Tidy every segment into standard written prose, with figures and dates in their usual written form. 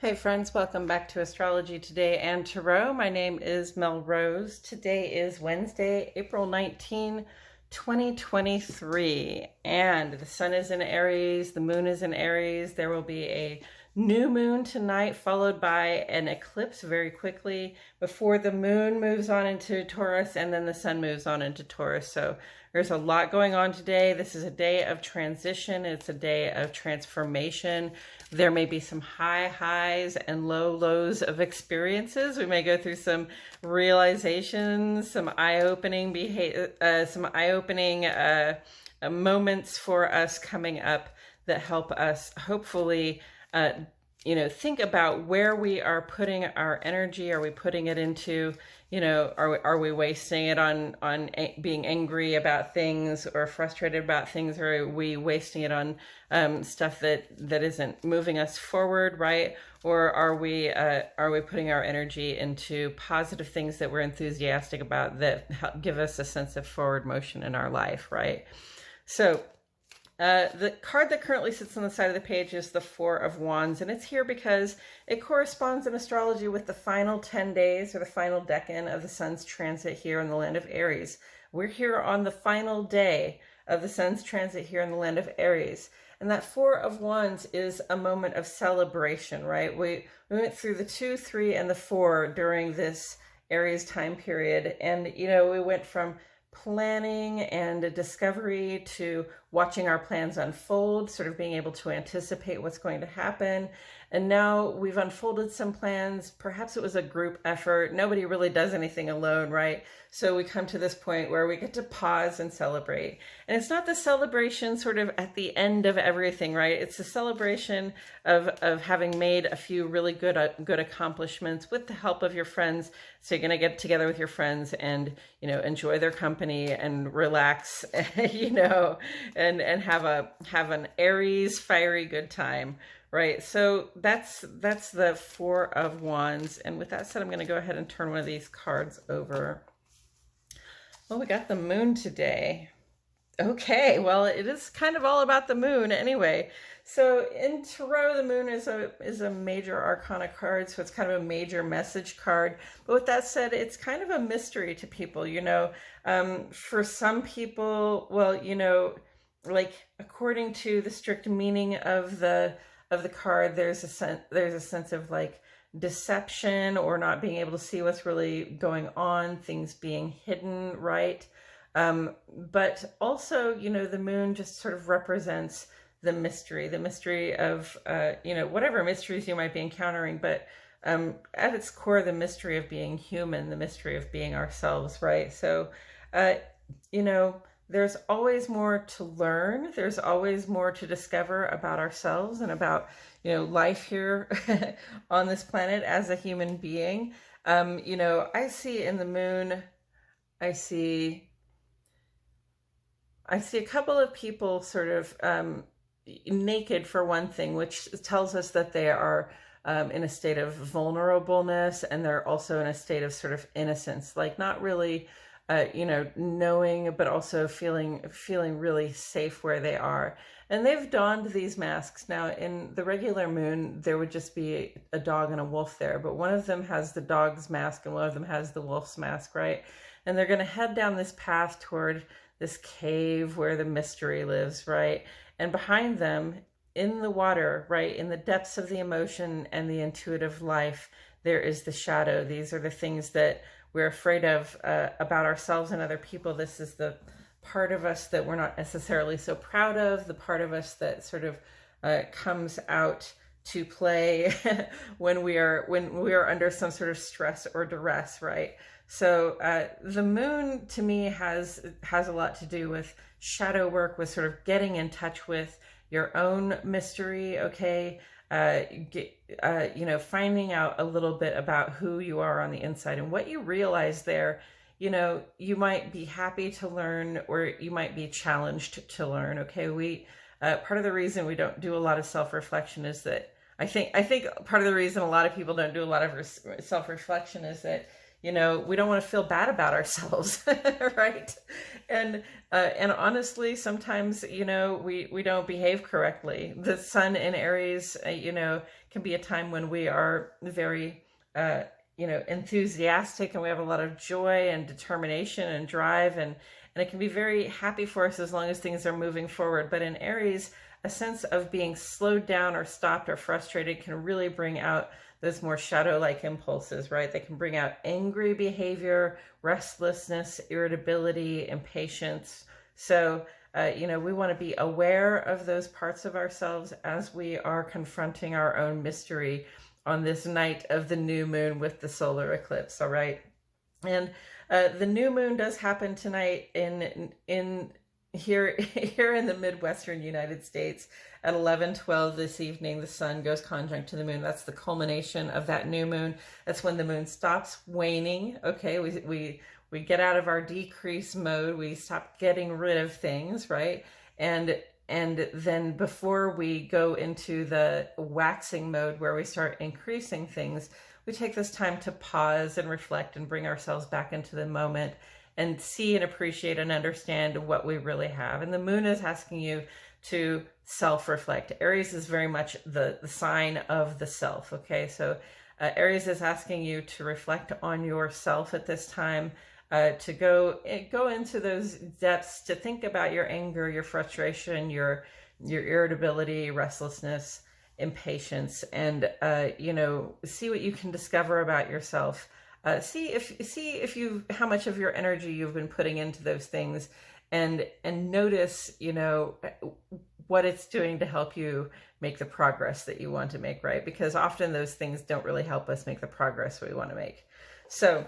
Hey friends, welcome back to Astrology Today and Tarot. My name is Mel Rose. Today is Wednesday, April 19, 2023, and the sun is in Aries, the moon is in Aries. There will be a new moon tonight, followed by an eclipse very quickly before the moon moves on into Taurus and then the sun moves on into Taurus. So there's a lot going on today. This is a day of transition. It's a day of transformation. There may be some high highs and low lows of experiences. We may go through some realizations, some eye-opening moments for us coming up that help us hopefully think about where we are putting our energy. Are we putting it into, are we wasting it on being angry about things or frustrated about things, or are we wasting it on stuff that isn't moving us forward, right? Or are we putting our energy into positive things that we're enthusiastic about that help give us a sense of forward motion in our life, right? So the card that currently sits on the side of the page is the Four of Wands, and it's here because it corresponds in astrology with the final 10 days or the final decan of the sun's transit here in the land of Aries. We're here on the final day of the sun's transit here in the land of Aries. And that Four of Wands is a moment of celebration, right? We went through the 2, 3, and the 4 during this Aries time period. And, we went from planning and discovery to watching our plans unfold, sort of being able to anticipate what's going to happen. And now we've unfolded some plans. Perhaps it was a group effort. Nobody really does anything alone, right? So we come to this point where we get to pause and celebrate. And it's not the celebration sort of at the end of everything, right? It's the celebration of having made a few really good accomplishments with the help of your friends. So you're going to get together with your friends and, enjoy their company and relax, and have an Aries fiery good time. Right, so that's the Four of Wands. And with that said, I'm going to go ahead and turn one of these cards over. Well, we got the moon today. Okay, well, it is kind of all about the moon anyway. So in Tarot, the moon is a major arcana card, so it's kind of a major message card. But with that said, it's kind of a mystery to people, For some people, well, like according to the strict meaning of the card, there's a sense of like deception or not being able to see what's really going on, things being hidden, right? But also, the moon just sort of represents the mystery of, whatever mysteries you might be encountering, but at its core, the mystery of being human, the mystery of being ourselves, right? So, there's always more to learn. There's always more to discover about ourselves and about, life here on this planet as a human being. I see in the moon, I see a couple of people sort of naked for one thing, which tells us that they are in a state of vulnerableness, and they're also in a state of sort of innocence, like not really knowing, but also feeling really safe where they are. And they've donned these masks. Now, in the regular moon, there would just be a dog and a wolf there, but one of them has the dog's mask and one of them has the wolf's mask, right? And they're going to head down this path toward this cave where the mystery lives, right? And behind them, in the water, right, in the depths of the emotion and the intuitive life, there is the shadow. These are the things that we're afraid of about ourselves and other people. This is the part of us that we're not necessarily so proud of, the part of us that sort of comes out to play when we are under some sort of stress or duress, right? So the moon to me has a lot to do with shadow work, with sort of getting in touch with your own mystery, okay? Finding out a little bit about who you are on the inside and what you realize there. You might be happy to learn, or you might be challenged to learn. Okay, part of the reason we don't do a lot of self-reflection is that I think part of the reason a lot of people don't do a lot of self-reflection is that we don't want to feel bad about ourselves, right? And honestly, sometimes, we don't behave correctly. The sun in Aries, can be a time when we are very, enthusiastic, and we have a lot of joy and determination and drive, and it can be very happy for us as long as things are moving forward. But in Aries, a sense of being slowed down or stopped or frustrated can really bring out those more shadow-like impulses, right? They can bring out angry behavior, restlessness, irritability, impatience. So, we want to be aware of those parts of ourselves as we are confronting our own mystery on this night of the new moon with the solar eclipse, all right? And the new moon does happen tonight in here in the Midwestern United States at 11:12 this evening. The sun goes conjunct to the moon. That's the culmination of that new moon. That's when the moon stops waning. Okay, we get out of our decrease mode. We stop getting rid of things, right? And then before we go into the waxing mode where we start increasing things, we take this time to pause and reflect and bring ourselves back into the moment and see and appreciate and understand what we really have. And the moon is asking you to self-reflect. Aries is very much the sign of the self, okay? So Aries is asking you to reflect on yourself at this time, to go into those depths, to think about your anger, your frustration, your irritability, restlessness, impatience, and see what you can discover about yourself. See if you how much of your energy you've been putting into those things, and notice what it's doing to help you make the progress that you want to make, right? Because often those things don't really help us make the progress we want to make. So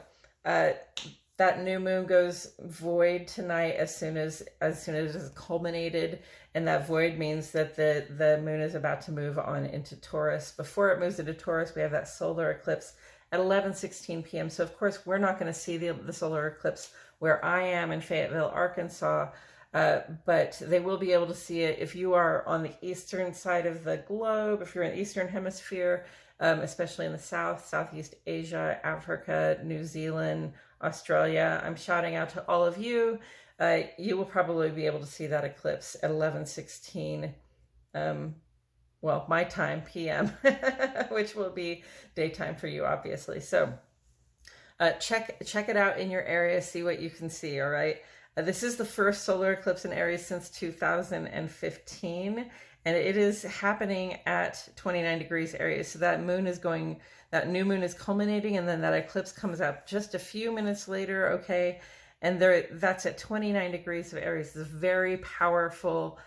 that new moon goes void tonight as soon as it is culminated, and that void means that the moon is about to move on into Taurus. Before it moves into Taurus, we have that solar eclipse at 11:16 p.m. So of course we're not going to see the solar eclipse where I am in Fayetteville, Arkansas, but they will be able to see it if you are on the eastern side of the globe, if you're in the Eastern Hemisphere, especially in the South, Southeast Asia, Africa, New Zealand, Australia. I'm shouting out to all of you. You will probably be able to see that eclipse at 11:16, my time, PM, which will be daytime for you, obviously. So check it out in your area, see what you can see, all right? This is the first solar eclipse in Aries since 2015, and it is happening at 29 degrees Aries. So that new moon is culminating, and then that eclipse comes up just a few minutes later, okay? And that's at 29 degrees of Aries. This very powerful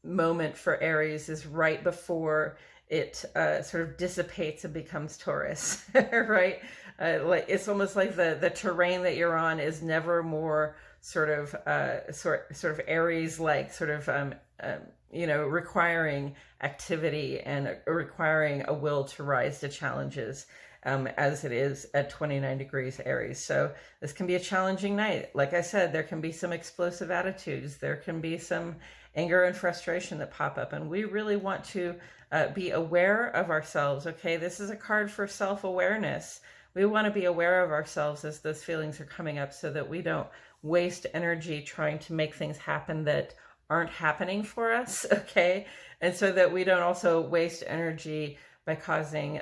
moment for Aries is right before it sort of dissipates and becomes Taurus, right? It's almost like the terrain that you're on is never more sort of Aries-like, sort of requiring activity and requiring a will to rise to challenges, as it is at 29 degrees Aries. So this can be a challenging night. Like I said, there can be some explosive attitudes. There can be some anger and frustration that pop up. And we really want to be aware of ourselves, okay? This is a card for self-awareness. We want to be aware of ourselves as those feelings are coming up so that we don't waste energy trying to make things happen that aren't happening for us, okay? And so that we don't also waste energy by causing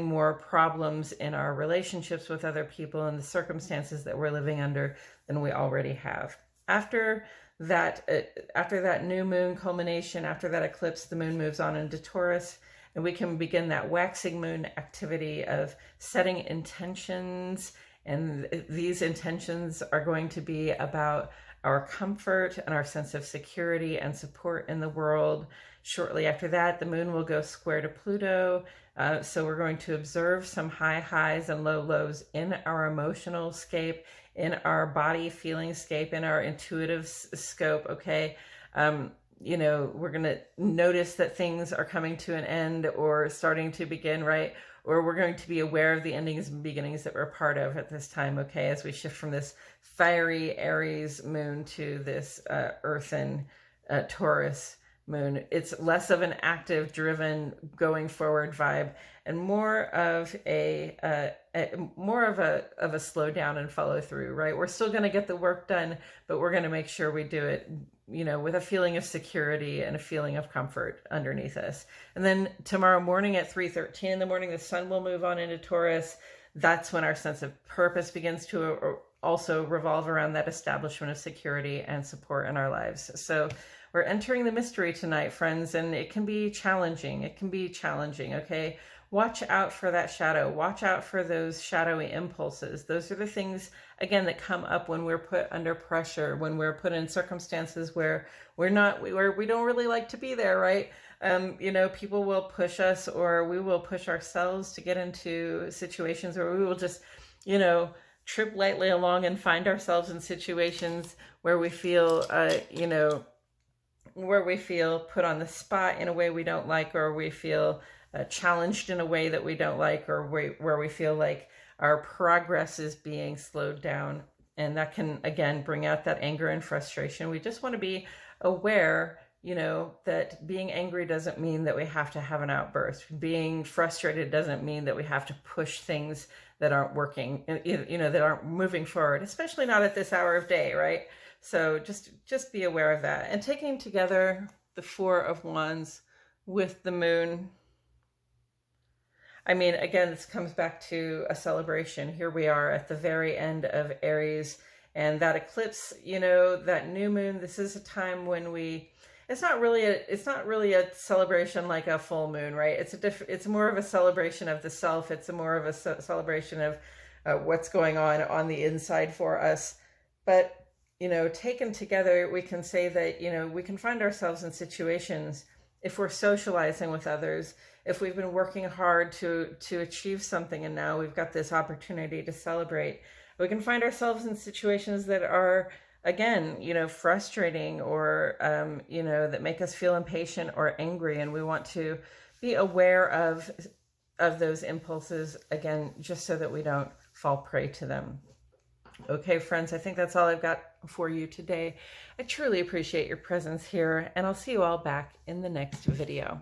more problems in our relationships with other people and the circumstances that we're living under than we already have. After that new moon culmination, after that eclipse, the moon moves on into Taurus, and we can begin that waxing moon activity of setting intentions. And these intentions are going to be about our comfort and our sense of security and support in the world. Shortly after that, the moon will go square to Pluto. So we're going to observe some high highs and low lows in our emotional scape, in our body feeling scape, in our intuitive scope, okay? We're going to notice that things are coming to an end or starting to begin, right? Or we're going to be aware of the endings and beginnings that we're part of at this time, okay? As we shift from this fiery Aries moon to this earthen Taurus moon. It's less of an active, driven, going forward vibe, and more of a slow down and follow through, right? We're still going to get the work done, but we're going to make sure we do it, you know, with a feeling of security and a feeling of comfort underneath us. And then tomorrow morning at 3:13 in the morning, the sun will move on into Taurus. That's when our sense of purpose begins to also revolve around that establishment of security and support in our lives. So we're entering the mystery tonight, friends, and it can be challenging. It can be challenging, okay? Watch out for that shadow. Watch out for those shadowy impulses. Those are the things, again, that come up when we're put under pressure, when we're put in circumstances where we don't really like to be there, right? You know, people will push us, or we will push ourselves to get into situations where we will just, you know, trip lightly along and find ourselves in situations where we feel, you know, where we feel put on the spot in a way we don't like, or we feel challenged in a way that we don't like, or where we feel like our progress is being slowed down. And that can, again, bring out that anger and frustration. We just want to be aware, you know, that being angry doesn't mean that we have to have an outburst. Being frustrated doesn't mean that we have to push things that aren't working, you know, that aren't moving forward, especially not at this hour of day, right? So just be aware of that. And taking together the Four of Wands with the moon, I mean, again, this comes back to a celebration. Here we are at the very end of Aries, and that eclipse, you know, that new moon, this is a time when it's not really a celebration like a full moon, right? It's more of a celebration of the self. It's more of a celebration of what's going on the inside for us. But, you know, taken together, we can say that, you know, we can find ourselves in situations, if we're socializing with others, if we've been working hard to achieve something, and now we've got this opportunity to celebrate, we can find ourselves in situations that are, again, you know, frustrating, or, you know, that make us feel impatient or angry. And we want to be aware of those impulses, again, just so that we don't fall prey to them. Okay, friends, I think that's all I've got for you today. I truly appreciate your presence here, and I'll see you all back in the next video.